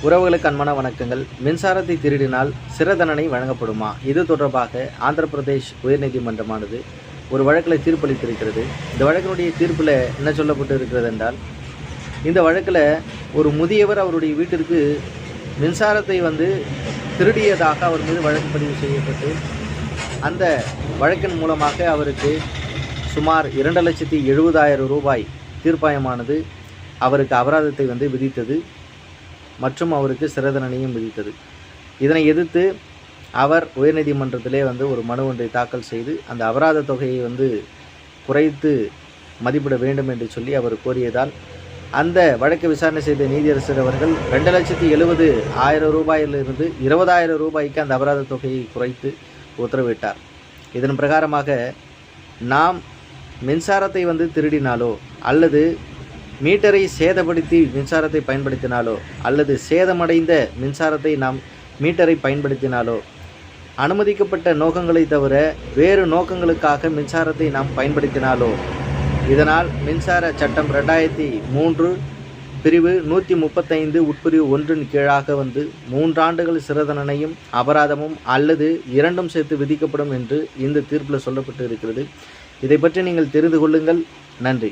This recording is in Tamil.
உறவுகளுக்கு அன்பான வணக்கங்கள். மின்சாரத்தை திருடினால் சிறை தண்டனை வழங்கப்படுமா? இது தொடர்பாக ஆந்திர பிரதேஷ் உயர்நீதிமன்றமானது ஒரு வழக்கில் தீர்ப்பளித்திருக்கிறது. இந்த வழக்கினுடைய தீர்ப்பில் என்ன சொல்லப்பட்டு இருக்கிறது என்றால், இந்த வழக்கில் ஒரு முதியவர் அவருடைய வீட்டிற்கு மின்சாரத்தை திருடியதாக அவர் மீது வழக்கு பதிவு செய்யப்பட்டு, அந்த வழக்கின் மூலமாக அவருக்கு சுமார் 2,70,000 ரூபாய் தீர்ப்பாயமானது அவருக்கு அபராதத்தை விதித்தது மற்றும் அவருக்கு சிறை தண்டனையும் விதித்தது. இதனை எதிர்த்து அவர் உயர்நீதிமன்றத்திலே ஒரு மனு ஒன்றை தாக்கல் செய்து அந்த அபராத தொகையை குறைத்து மதிப்பிட வேண்டும் என்று சொல்லி அவர் கோரியதால், அந்த வழக்கை விசாரணை செய்த நீதியரசர் அவர்கள் 2,70,000 ரூபாயிலிருந்து 20,000 ரூபாய்க்கு அந்த அபராத தொகையை குறைத்து உத்தரவிட்டார். இதன் பிரகாரமாக நாம் மின்சாரத்தை திருடினாலோ அல்லது மீட்டரை சேதப்படுத்தி மின்சாரத்தை பயன்படுத்தினாலோ அல்லது சேதமடைந்த மின்சாரத்தை நாம் மீட்டரை பயன்படுத்தினாலோ, அனுமதிக்கப்பட்ட நோக்கங்களை தவிர வேறு நோக்கங்களுக்காக மின்சாரத்தை நாம் பயன்படுத்தினாலோ, இதனால் மின்சார சட்டம் 2003 பிரிவு 135 உட்பிரிவு 1 கீழாக 3 ஆண்டுகள் சிறை தண்டனையும் அபராதமும் அல்லது இரண்டும் சேர்த்து விதிக்கப்படும் என்று இந்த தீர்ப்பில் சொல்லப்பட்டு இருக்கிறது. இதை பற்றி நீங்கள் தெரிந்து கொள்ளுங்கள். நன்றி.